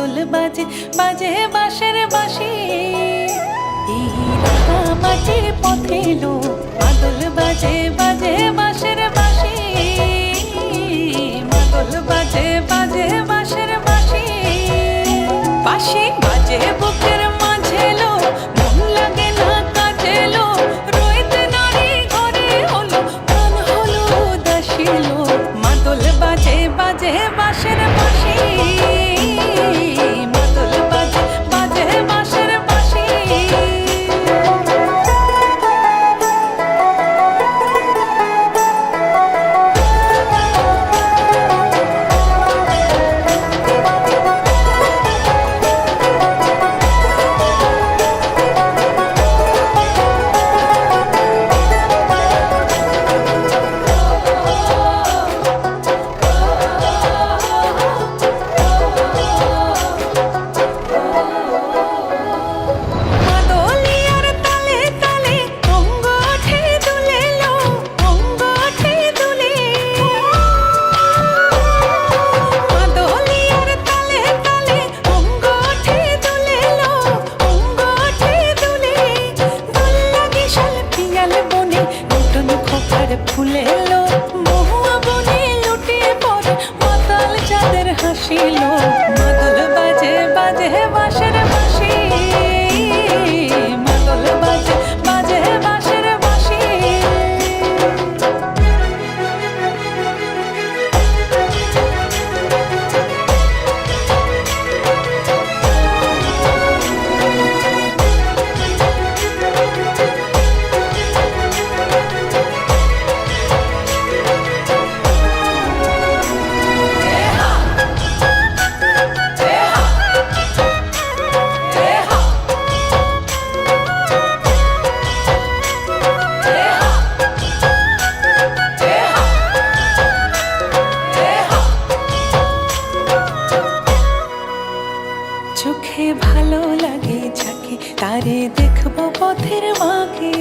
মাদল বাজে বাজে বাঁশের বাঁশি। এই রাঙা মাটির পথে এলো মাদল বাজে বাজে বাঁশের বাঁশি। মাদল বাজে বাজে বাঁশের বাঁশি। বাঁশি বাজে বুকের মাঝে এলো, মন লাগে না কাজে এলো। রইতে নারী ঘরে হলো, প্রাণ হলো উদাসী এলো। মাদল বাজে বাজে বাঁশের বাঁশি। মাদল বাজে বাজে বাঁশের বাঁশি। ফুলে এলো মহুয়া বনে লুটিয়ে পড়ে মাতাল চাঁদের হাসিল। মাদল বাজে বাজে বাঁশের বাঁশি। মাদল বাজে বাজে বাঁশের বাঁশি। চোখে ভালো লাগে যাকে, তারে দেখবো পথের বাঁকে।